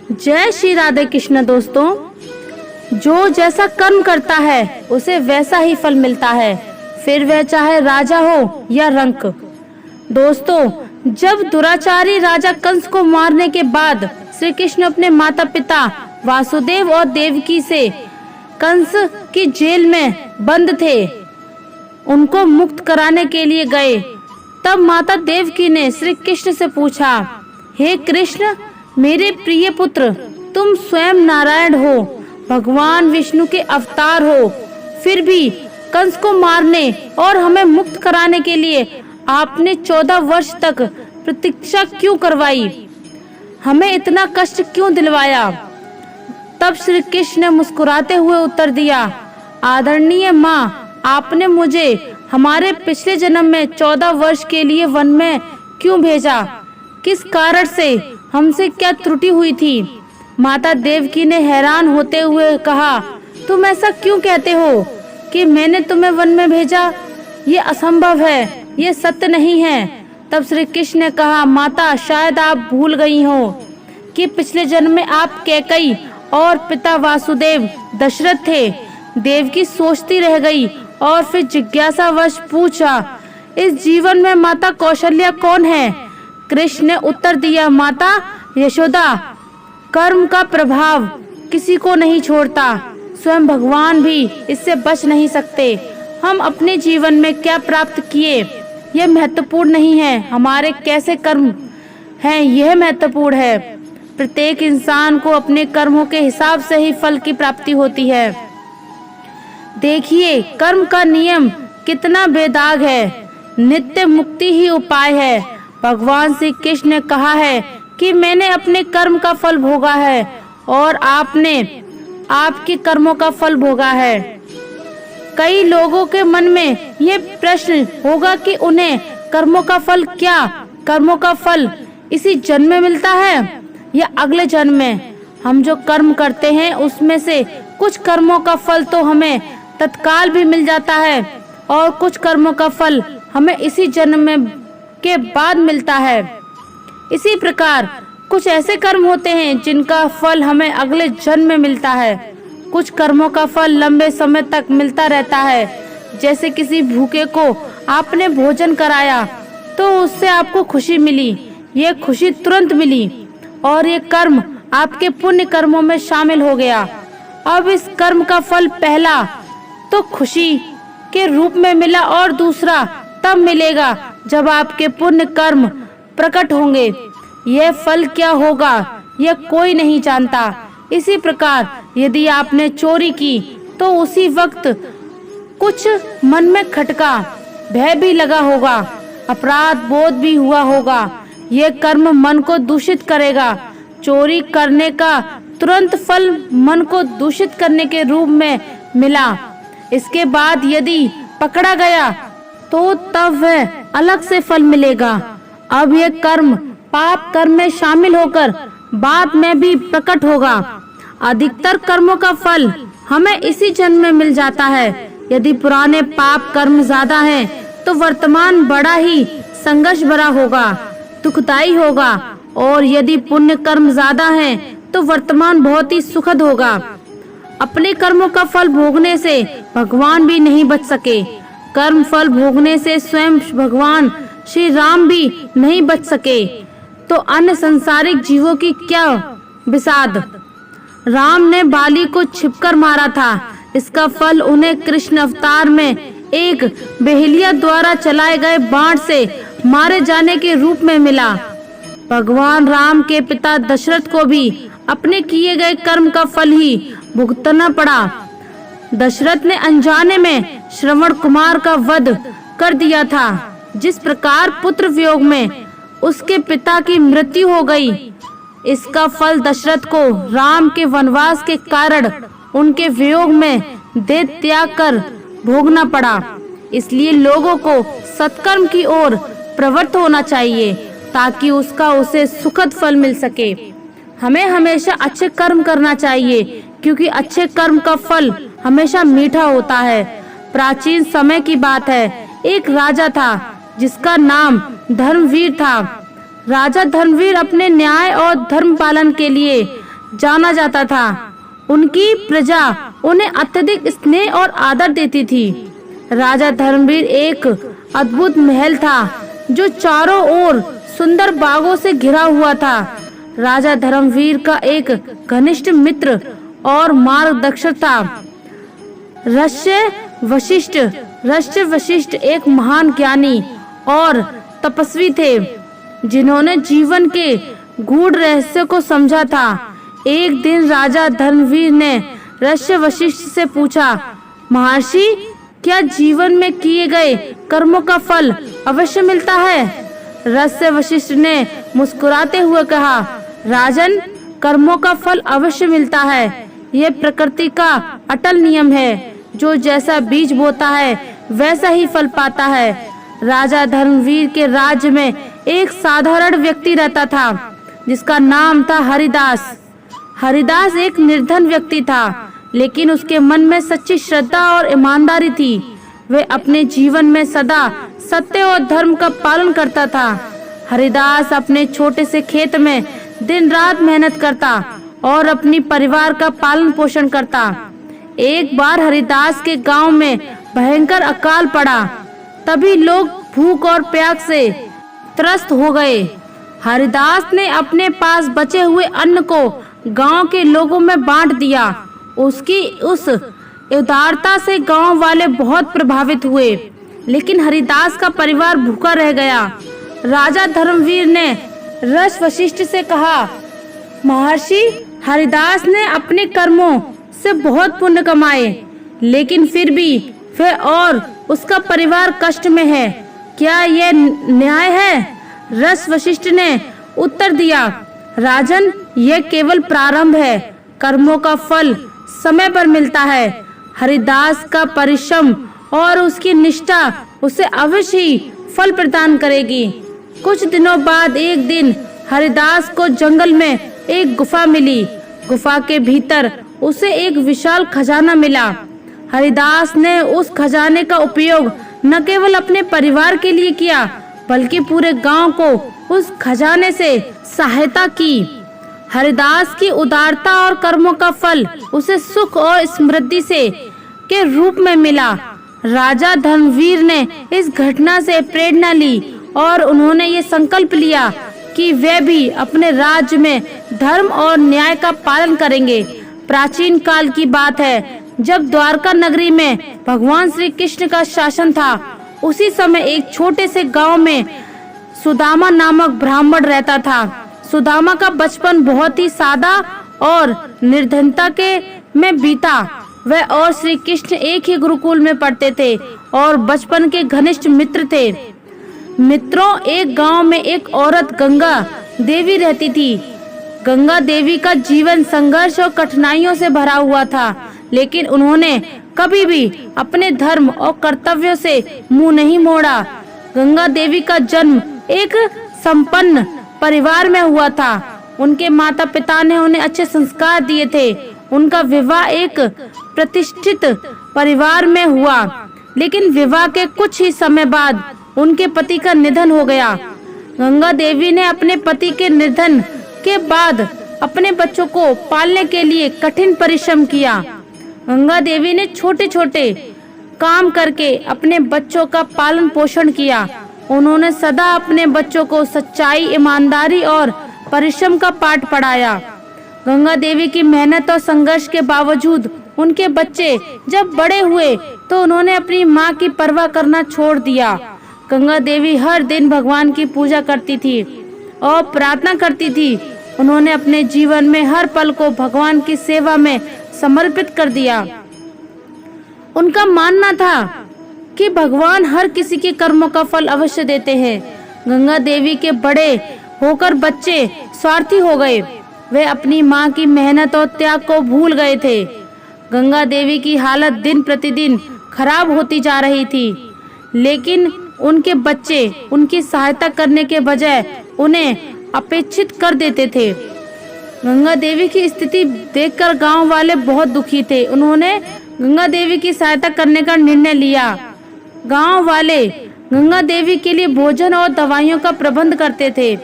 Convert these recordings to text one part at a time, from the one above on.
जय श्री राधे कृष्ण। दोस्तों, जो जैसा कर्म करता है उसे वैसा ही फल मिलता है, फिर वह चाहे राजा हो या रंक। दोस्तों, जब दुराचारी राजा कंस को मारने के बाद श्री कृष्ण अपने माता पिता वासुदेव और देवकी से कंस की जेल में बंद थे, उनको मुक्त कराने के लिए गए। तब माता देवकी ने श्री कृष्ण से पूछा, हे कृष्ण, मेरे प्रिय पुत्र, तुम स्वयं नारायण हो, भगवान विष्णु के अवतार हो, फिर भी कंस को मारने और हमें मुक्त कराने के लिए आपने 14 वर्ष तक प्रतीक्षा क्यों करवाई? हमें इतना कष्ट क्यों दिलवाया? तब श्री कृष्ण ने मुस्कुराते हुए उत्तर दिया, आदरणीय माँ, आपने मुझे हमारे पिछले जन्म में 14 वर्ष के लिए वन में क्यों भेजा? किस कारण से? हमसे क्या त्रुटि हुई थी? माता देवकी ने हैरान होते हुए कहा, तुम ऐसा क्यों कहते हो कि मैंने तुम्हें वन में भेजा? ये असंभव है, ये सत्य नहीं है। तब श्री कृष्ण ने कहा, माता, शायद आप भूल गई हो कि पिछले जन्म में आप कैकई और पिता वासुदेव दशरथ थे। देवकी सोचती रह गई और फिर जिज्ञासावश पूछा, इस जीवन में माता कौशल्या कौन है? कृष्ण ने उत्तर दिया, माता यशोदा, कर्म का प्रभाव किसी को नहीं छोड़ता, स्वयं भगवान भी इससे बच नहीं सकते। हम अपने जीवन में क्या प्राप्त किए यह महत्वपूर्ण नहीं है, हमारे कैसे कर्म हैं यह महत्वपूर्ण है। प्रत्येक इंसान को अपने कर्मों के हिसाब से ही फल की प्राप्ति होती है। देखिए, कर्म का नियम कितना बेदाग है, नित्य मुक्ति ही उपाय है। भगवान श्री कृष्ण ने कहा है कि मैंने अपने कर्म का फल भोगा है और आपने आपके कर्मों का फल भोगा है। कई लोगों के मन में ये प्रश्न होगा कि उन्हें कर्मों का फल क्या? कर्मों का फल इसी जन्म में मिलता है या अगले जन्म में? हम जो कर्म करते हैं उसमें से कुछ कर्मों का फल तो हमें तत्काल भी मिल जाता है और कुछ कर्मों का फल हमें इसी जन्म में के बाद मिलता है। इसी प्रकार कुछ ऐसे कर्म होते हैं जिनका फल हमें अगले जन्म में मिलता है। कुछ कर्मों का फल लंबे समय तक मिलता रहता है। जैसे किसी भूखे को आपने भोजन कराया तो उससे आपको खुशी मिली, ये खुशी तुरंत मिली और ये कर्म आपके पुण्य कर्मों में शामिल हो गया। अब इस कर्म का फल पहला तो खुशी के रूप में मिला और दूसरा तब मिलेगा जब आपके पुण्य कर्म प्रकट होंगे। यह फल क्या होगा यह कोई नहीं जानता। इसी प्रकार यदि आपने चोरी की तो उसी वक्त कुछ मन में खटका, भय भी लगा होगा, अपराध बोध भी हुआ होगा। यह कर्म मन को दूषित करेगा। चोरी करने का तुरंत फल मन को दूषित करने के रूप में मिला। इसके बाद यदि पकड़ा गया तो तब वह अलग से फल मिलेगा। अब यह कर्म पाप कर्म में शामिल होकर बाद में भी प्रकट होगा। अधिकतर कर्मों का फल हमें इसी जन्म में मिल जाता है। यदि पुराने पाप कर्म ज्यादा हैं, तो वर्तमान बड़ा ही संघर्ष भरा होगा, दुखदायी होगा, और यदि पुण्य कर्म ज्यादा हैं, तो वर्तमान बहुत ही सुखद होगा। अपने कर्मों का फल भोगने से भगवान भी नहीं बच सके। कर्म फल भोगने से स्वयं भगवान श्री राम भी नहीं बच सके, तो अन्य संसारिक जीवों की क्या विषाद। राम ने बाली को छिपकर मारा था। इसका फल उन्हें कृष्ण अवतार में एक बेहलिया द्वारा चलाए गए बाण से मारे जाने के रूप में मिला। भगवान राम के पिता दशरथ को भी अपने किए गए कर्म का फल ही भुगतना पड़ा। दशरथ ने अनजाने में श्रवण कुमार का वध कर दिया था। जिस प्रकार पुत्र वियोग में उसके पिता की मृत्यु हो गई, इसका फल दशरथ को राम के वनवास के कारण उनके वियोग में देह त्याग कर भोगना पड़ा। इसलिए लोगों को सत्कर्म की ओर प्रवृत्त होना चाहिए ताकि उसका उसे सुखद फल मिल सके। हमें हमेशा अच्छे कर्म करना चाहिए क्योंकि अच्छे कर्म का फल हमेशा मीठा होता है। प्राचीन समय की बात है, एक राजा था जिसका नाम धर्मवीर था। राजा धर्मवीर अपने न्याय और धर्म पालन के लिए जाना जाता था। उनकी प्रजा उन्हें अत्यधिक स्नेह और आदर देती थी। राजा धर्मवीर एक अद्भुत महल था जो चारों ओर सुंदर बागों से घिरा हुआ था। राजा धर्मवीर का एक घनिष्ठ मित्र और मार्गदर्शक था ऋषि वशिष्ठ एक महान ज्ञानी और तपस्वी थे जिन्होंने जीवन के गूढ़ रहस्य को समझा था। एक दिन राजा धर्मवीर ने ऋषि वशिष्ठ से पूछा, महर्षि, क्या जीवन में किए गए कर्मों का फल अवश्य मिलता है? ऋषि वशिष्ठ ने मुस्कुराते हुए कहा, राजन, कर्मों का फल अवश्य मिलता है। यह प्रकृति का अटल नियम है। जो जैसा बीज बोता है वैसा ही फल पाता है। राजा धर्मवीर के राज्य में एक साधारण व्यक्ति रहता था जिसका नाम था हरिदास। हरिदास एक निर्धन व्यक्ति था, लेकिन उसके मन में सच्ची श्रद्धा और ईमानदारी थी। वह अपने जीवन में सदा सत्य और धर्म का पालन करता था। हरिदास अपने छोटे से खेत में दिन रात मेहनत करता और अपनी परिवार का पालन पोषण करता। एक बार हरिदास के गांव में भयंकर अकाल पड़ा। तभी लोग भूख और प्यास से त्रस्त हो गए। हरिदास ने अपने पास बचे हुए अन्न को गांव के लोगों में बांट दिया। उसकी उस उदारता से गांव वाले बहुत प्रभावित हुए, लेकिन हरिदास का परिवार भूखा रह गया। राजा धर्मवीर ने ऋषि वशिष्ठ से कहा, महर्षि, हरिदास ने अपने कर्मों से बहुत पुण्य कमाए, लेकिन फिर भी वह और उसका परिवार कष्ट में है। क्या यह न्याय है? ऋषि वशिष्ठ ने उत्तर दिया, राजन, यह केवल प्रारंभ है। कर्मों का फल समय पर मिलता है। हरिदास का परिश्रम और उसकी निष्ठा उसे अवश्य ही फल प्रदान करेगी। कुछ दिनों बाद एक दिन हरिदास को जंगल में एक गुफा मिली। गुफा के भीतर उसे एक विशाल खजाना मिला। हरिदास ने उस खजाने का उपयोग न केवल अपने परिवार के लिए किया, बल्कि पूरे गांव को उस खजाने से सहायता की। हरिदास की उदारता और कर्मों का फल उसे सुख और समृद्धि से के रूप में मिला। राजा धर्मवीर ने इस घटना से प्रेरणा ली और उन्होंने ये संकल्प लिया कि वे भी अपने राज्य में धर्म और न्याय का पालन करेंगे। प्राचीन काल की बात है, जब द्वारका नगरी में भगवान श्री कृष्ण का शासन था। उसी समय एक छोटे से गांव में सुदामा नामक ब्राह्मण रहता था। सुदामा का बचपन बहुत ही सादा और निर्धनता के में बीता। वह और श्री कृष्ण एक ही गुरुकुल में पढ़ते थे और बचपन के घनिष्ठ मित्र थे। मित्रों, एक गांव में एक औरत गंगा देवी रहती थी। गंगा देवी का जीवन संघर्ष और कठिनाइयों से भरा हुआ था, लेकिन उन्होंने कभी भी अपने धर्म और कर्तव्यों से मुंह नहीं मोड़ा। गंगा देवी का जन्म एक संपन्न परिवार में हुआ था। उनके माता पिता ने उन्हें अच्छे संस्कार दिए थे। उनका विवाह एक प्रतिष्ठित परिवार में हुआ, लेकिन विवाह के कुछ ही समय बाद उनके पति का निधन हो गया। गंगा देवी ने अपने पति के निधन के बाद अपने बच्चों को पालने के लिए कठिन परिश्रम किया। गंगा देवी ने छोटे छोटे काम करके अपने बच्चों का पालन पोषण किया। उन्होंने सदा अपने बच्चों को सच्चाई, ईमानदारी और परिश्रम का पाठ पढ़ाया। गंगा देवी की मेहनत और संघर्ष के बावजूद उनके बच्चे जब बड़े हुए तो उन्होंने अपनी माँ की परवाह करना छोड़ दिया। गंगा देवी हर दिन भगवान की पूजा करती थी और प्रार्थना करती थी। उन्होंने अपने जीवन में हर पल को भगवान की सेवा में समर्पित कर दिया। उनका मानना था कि भगवान हर किसी के कर्मों का फल अवश्य देते हैं। गंगा देवी के बड़े होकर बच्चे स्वार्थी हो गए। वे अपनी माँ की मेहनत और त्याग को भूल गए थे। गंगा देवी की हालत दिन प्रतिदिन खराब होती जा रही थी, लेकिन उनके बच्चे उनकी सहायता करने के बजाय उन्हें अपेक्षित कर देते थे। गंगा देवी की स्थिति देखकर गांव वाले बहुत दुखी थे। उन्होंने गंगा देवी की सहायता करने का निर्णय लिया। गांव वाले गंगा देवी के लिए भोजन और दवाइयों का प्रबंध करते थे।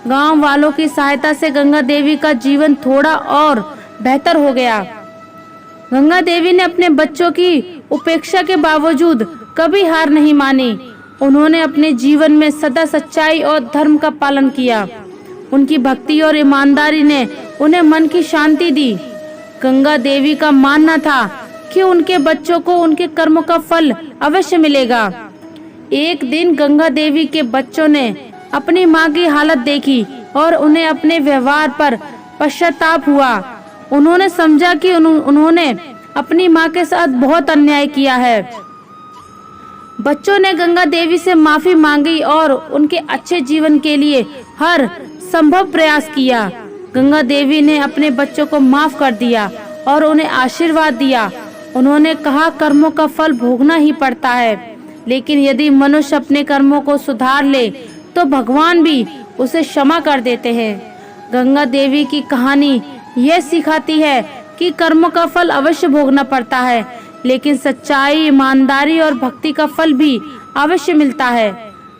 गांव वालों की सहायता से गंगा देवी का जीवन थोड़ा और बेहतर हो गया। गंगा देवी ने अपने बच्चों की उपेक्षा के बावजूद कभी हार नहीं मानी। उन्होंने अपने जीवन में सदा सच्चाई और धर्म का पालन किया। उनकी भक्ति और ईमानदारी ने उन्हें मन की शांति दी। गंगा देवी का मानना था कि उनके बच्चों को उनके कर्मों का फल अवश्य मिलेगा। एक दिन गंगा देवी के बच्चों ने अपनी माँ की हालत देखी और उन्हें अपने व्यवहार पर पश्चाताप हुआ। उन्होंने समझा कि उन्होंने अपनी माँ के साथ बहुत अन्याय किया है। बच्चों ने गंगा देवी से माफी मांगी और उनके अच्छे जीवन के लिए हर संभव प्रयास किया। गंगा देवी ने अपने बच्चों को माफ कर दिया और उन्हें आशीर्वाद दिया। उन्होंने कहा, कर्मों का फल भोगना ही पड़ता है, लेकिन यदि मनुष्य अपने कर्मों को सुधार ले तो भगवान भी उसे क्षमा कर देते हैं। गंगा देवी की कहानी यह सिखाती है कि कर्मों का फल अवश्य भोगना पड़ता है, लेकिन सच्चाई, ईमानदारी और भक्ति का फल भी अवश्य मिलता है।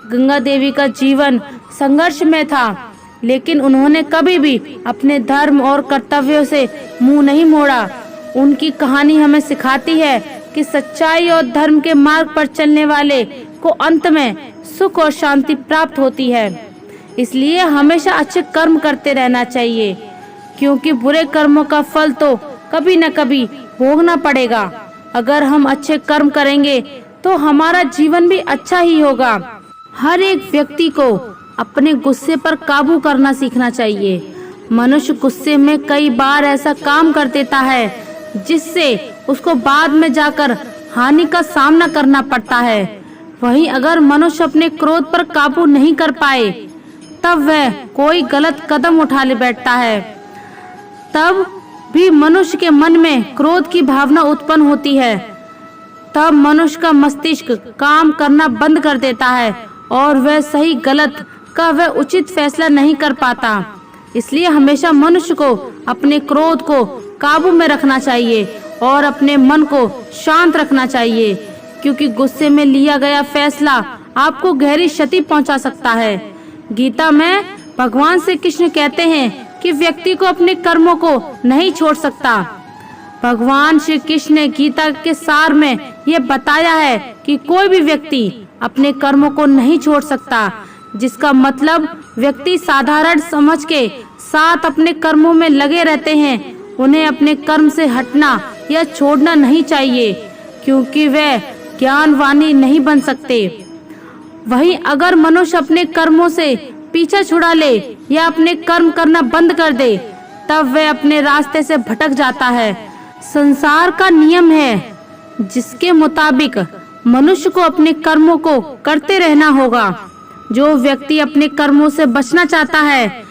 गंगा देवी का जीवन संघर्ष में था, लेकिन उन्होंने कभी भी अपने धर्म और कर्तव्यों से मुंह नहीं मोड़ा। उनकी कहानी हमें सिखाती है कि सच्चाई और धर्म के मार्ग पर चलने वाले को अंत में सुख और शांति प्राप्त होती है। इसलिए हमेशा अच्छे कर्म करते रहना चाहिए, क्योंकि बुरे कर्मों का फल तो कभी न कभी भोगना पड़ेगा। अगर हम अच्छे कर्म करेंगे तो हमारा जीवन भी अच्छा ही होगा। हर एक व्यक्ति को अपने गुस्से पर काबू करना सीखना चाहिए। मनुष्य गुस्से में कई बार ऐसा काम कर देता है जिससे उसको बाद में जाकर हानि का सामना करना पड़ता है। वहीं अगर मनुष्य अपने क्रोध पर काबू नहीं कर पाए तब वह कोई गलत कदम उठा ले बैठता है। तब भी मनुष्य के मन में क्रोध की भावना उत्पन्न होती है। तब मनुष्य का मस्तिष्क काम करना बंद कर देता है और वह सही गलत का वह उचित फैसला नहीं कर पाता। इसलिए हमेशा मनुष्य को अपने क्रोध को काबू में रखना चाहिए और अपने मन को शांत रखना चाहिए, क्योंकि गुस्से में लिया गया फैसला आपको गहरी क्षति पहुंचा सकता है। गीता में भगवान श्री कृष्ण कहते हैं कि व्यक्ति को अपने कर्मों को नहीं छोड़ सकता। भगवान श्री कृष्ण ने गीता के सार में यह बताया है कि कोई भी व्यक्ति अपने कर्मों को नहीं छोड़ सकता, जिसका मतलब व्यक्ति साधारण समझ के साथ अपने कर्मों में लगे रहते हैं। उन्हें अपने कर्म से हटना या छोड़ना नहीं चाहिए, क्योंकि वे ज्ञानवानी नहीं बन सकते। वहीं अगर मनुष्य अपने कर्मों से पीछा छुड़ा ले या अपने कर्म करना बंद कर दे तब वह अपने रास्ते से भटक जाता है। संसार का नियम है जिसके मुताबिक मनुष्य को अपने कर्मों को करते रहना होगा। जो व्यक्ति अपने कर्मों से बचना चाहता है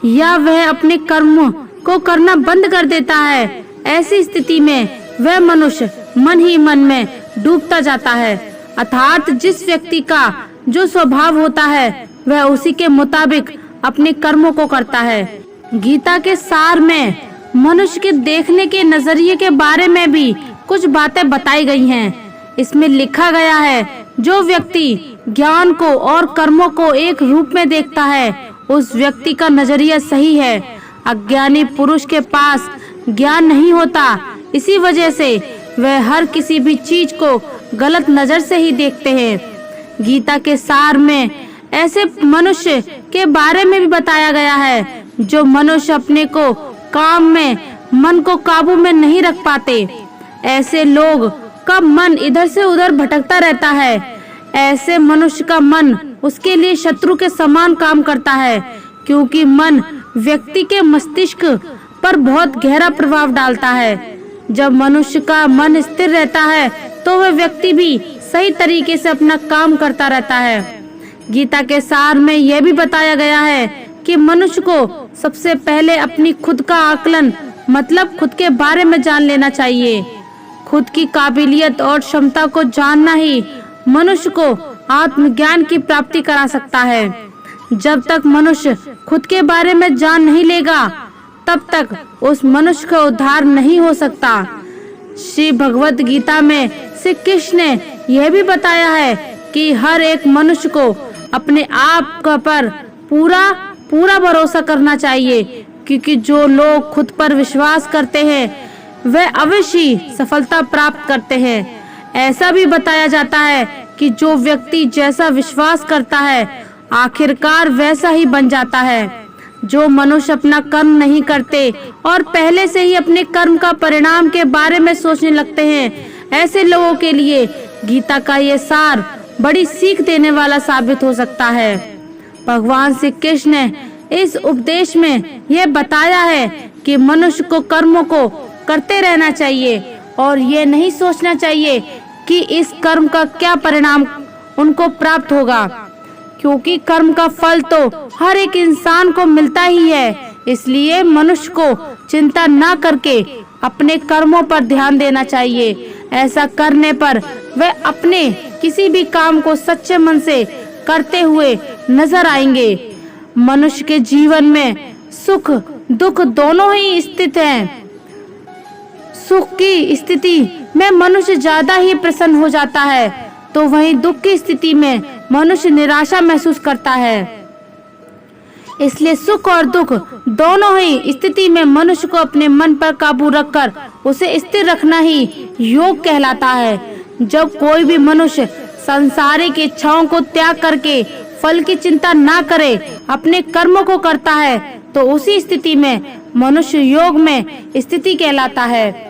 या वह अपने कर्म को करना बंद कर देता है, ऐसी स्थिति में वह मनुष्य मन ही मन में डूबता जाता है। अर्थात जिस व्यक्ति का जो स्वभाव होता है वह उसी के मुताबिक अपने कर्मों को करता है। गीता के सार में मनुष्य के देखने के नजरिए के बारे में भी कुछ बातें बताई गई हैं। इसमें लिखा गया है, जो व्यक्ति ज्ञान को और कर्मों को एक रूप में देखता है उस व्यक्ति का नजरिया सही है। अज्ञानी पुरुष के पास ज्ञान नहीं होता, इसी वजह से वह हर किसी भी चीज को गलत नजर से ही देखते हैं। गीता के सार में ऐसे मनुष्य के बारे में भी बताया गया है जो मनुष्य अपने को काम में मन को काबू में नहीं रख पाते। ऐसे लोग का मन इधर से उधर भटकता रहता है। ऐसे मनुष्य का मन उसके लिए शत्रु के समान काम करता है, क्योंकि मन व्यक्ति के मस्तिष्क पर बहुत गहरा प्रभाव डालता है। जब मनुष्य का मन स्थिर रहता है तो वह व्यक्ति भी सही तरीके से अपना काम करता रहता है। गीता के सार में यह भी बताया गया है कि मनुष्य को सबसे पहले अपनी खुद का आकलन मतलब खुद के बारे में जान लेना चाहिए। खुद की काबिलियत और क्षमता को जानना ही मनुष्य को आत्मज्ञान की प्राप्ति करा सकता है। जब तक मनुष्य खुद के बारे में जान नहीं लेगा तब तक उस मनुष्य का उद्धार नहीं हो सकता। श्री भगवत गीता में श्री कृष्ण ने यह भी बताया है कि हर एक मनुष्य को अपने आप पर पूरा पूरा भरोसा करना चाहिए, क्योंकि जो लोग खुद पर विश्वास करते हैं वह अवश्य सफलता प्राप्त करते हैं। ऐसा भी बताया जाता है कि जो व्यक्ति जैसा विश्वास करता है आखिरकार वैसा ही बन जाता है। जो मनुष्य अपना कर्म नहीं करते और पहले से ही अपने कर्म का परिणाम के बारे में सोचने लगते हैं, ऐसे लोगों के लिए गीता का ये सार बड़ी सीख देने वाला साबित हो सकता है। भगवान श्री कृष्ण ने इस उपदेश में यह बताया है कि मनुष्य को कर्मों को करते रहना चाहिए और ये नहीं सोचना चाहिए कि इस कर्म का क्या परिणाम उनको प्राप्त होगा, क्योंकि कर्म का फल तो हर एक इंसान को मिलता ही है। इसलिए मनुष्य को चिंता न करके अपने कर्मों पर ध्यान देना चाहिए। ऐसा करने पर वे अपने किसी भी काम को सच्चे मन से करते हुए नजर आएंगे। मनुष्य के जीवन में सुख दुख दोनों ही स्थित हैं। सुख की स्थिति में मनुष्य ज्यादा ही प्रसन्न हो जाता है, तो वहीं दुख की स्थिति में मनुष्य निराशा महसूस करता है। इसलिए सुख और दुख दोनों ही स्थिति में मनुष्य को अपने मन पर काबू रखकर उसे स्थिर रखना ही योग कहलाता है। जब कोई भी मनुष्य सांसारिक इच्छाओं को त्याग करके फल की चिंता ना करे, अपने कर्मों को करता है, तो उसी स्थिति में मनुष्य योग में स्थिति कहलाता है।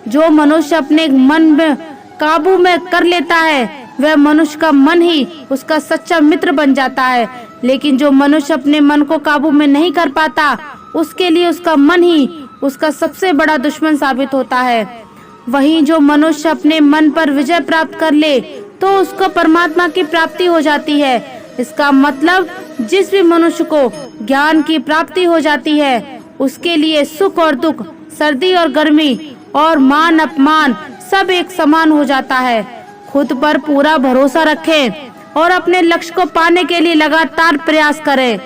जो मनुष्य अपने मन में काबू में कर लेता है वह मनुष्य का मन ही उसका सच्चा मित्र बन जाता है। लेकिन जो मनुष्य अपने मन को काबू में नहीं कर पाता, उसके लिए उसका मन ही उसका सबसे बड़ा दुश्मन साबित होता है। वहीं जो मनुष्य अपने मन पर विजय प्राप्त कर ले तो उसको परमात्मा की प्राप्ति हो जाती है। इसका मतलब जिस भी मनुष्य को ज्ञान की प्राप्ति हो जाती है, उसके लिए सुख और दुख, सर्दी और गर्मी और मान अपमान सब एक समान हो जाता है। खुद पर पूरा भरोसा रखें और अपने लक्ष्य को पाने के लिए लगातार प्रयास करें।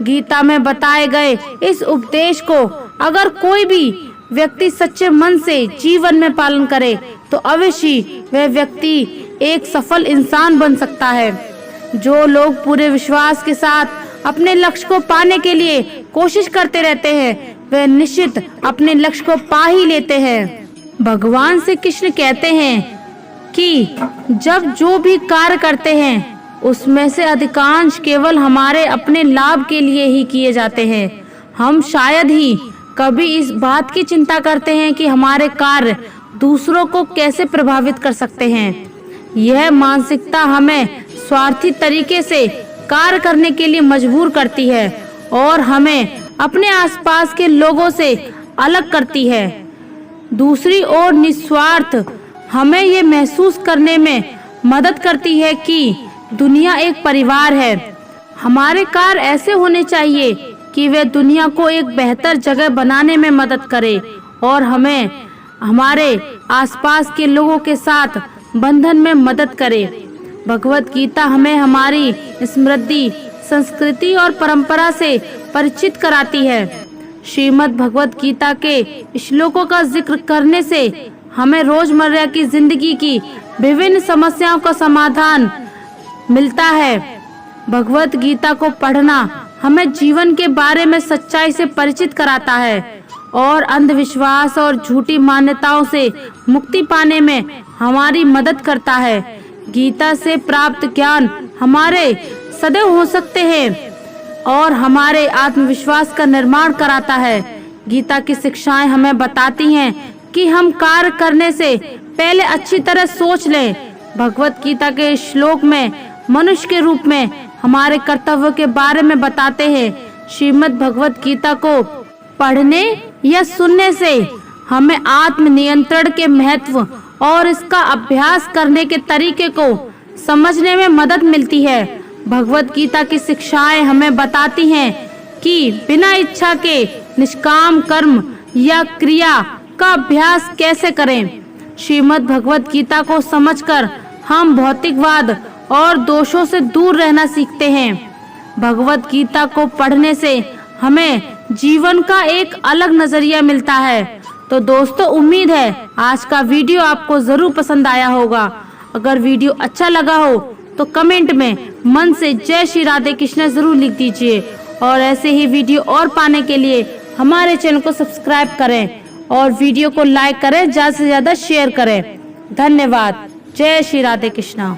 गीता में बताए गए इस उपदेश को अगर कोई भी व्यक्ति सच्चे मन से जीवन में पालन करे तो अवश्य वह व्यक्ति एक सफल इंसान बन सकता है। जो लोग पूरे विश्वास के साथ अपने लक्ष्य को पाने के लिए कोशिश करते रहते हैं, वे निश्चित अपने लक्ष्य को पा ही लेते हैं। भगवान श्री कृष्ण कहते हैं कि जब जो भी कार्य करते हैं उसमें से अधिकांश केवल हमारे अपने लाभ के लिए ही किए जाते हैं। हम शायद ही कभी इस बात की चिंता करते हैं कि हमारे कार्य दूसरों को कैसे प्रभावित कर सकते हैं। यह मानसिकता हमें स्वार्थी तरीके से कार्य करने के लिए मजबूर करती है और हमें अपने आसपास के लोगों से अलग करती है। दूसरी ओर निस्वार्थ हमें ये महसूस करने में मदद करती है कि दुनिया एक परिवार है। हमारे कार्य ऐसे होने चाहिए कि वे दुनिया को एक बेहतर जगह बनाने में मदद करे और हमें हमारे आसपास के लोगों के साथ बंधन में मदद करे। भगवत गीता हमें हमारी समृद्धि, संस्कृति और परंपरा से परिचित कराती है। श्रीमद् भगवत गीता के श्लोकों का जिक्र करने से हमें रोजमर्रा की जिंदगी की विभिन्न समस्याओं का समाधान मिलता है। भगवत गीता को पढ़ना हमें जीवन के बारे में सच्चाई से परिचित कराता है और अंधविश्वास और झूठी मान्यताओं से मुक्ति पाने में हमारी मदद करता है। गीता से प्राप्त ज्ञान हमारे सदैव हो सकते हैं और हमारे आत्मविश्वास का निर्माण कराता है। गीता की शिक्षाएं हमें बताती हैं कि हम कार्य करने से पहले अच्छी तरह सोच लें। भगवत गीता के श्लोक में मनुष्य के रूप में हमारे कर्तव्य के बारे में बताते हैं। श्रीमद् भगवत गीता को पढ़ने या सुनने से हमें आत्म नियंत्रण के महत्व और इसका अभ्यास करने के तरीके को समझने में मदद मिलती है। भगवत गीता की शिक्षाएं हमें बताती हैं कि बिना इच्छा के निष्काम कर्म या क्रिया का अभ्यास कैसे करें। श्रीमद् भगवत गीता को समझकर हम भौतिकवाद और दोषों से दूर रहना सीखते हैं। भगवत गीता को पढ़ने से हमें जीवन का एक अलग नजरिया मिलता है। तो दोस्तों, उम्मीद है आज का वीडियो आपको जरूर पसंद आया होगा। अगर वीडियो अच्छा लगा हो तो कमेंट में मन से जय श्री राधे कृष्ण जरूर लिख दीजिए और ऐसे ही वीडियो और पाने के लिए हमारे चैनल को सब्सक्राइब करें और वीडियो को लाइक करें, ज़्यादा से ज़्यादा शेयर करें। धन्यवाद। जय श्री राधे कृष्णा।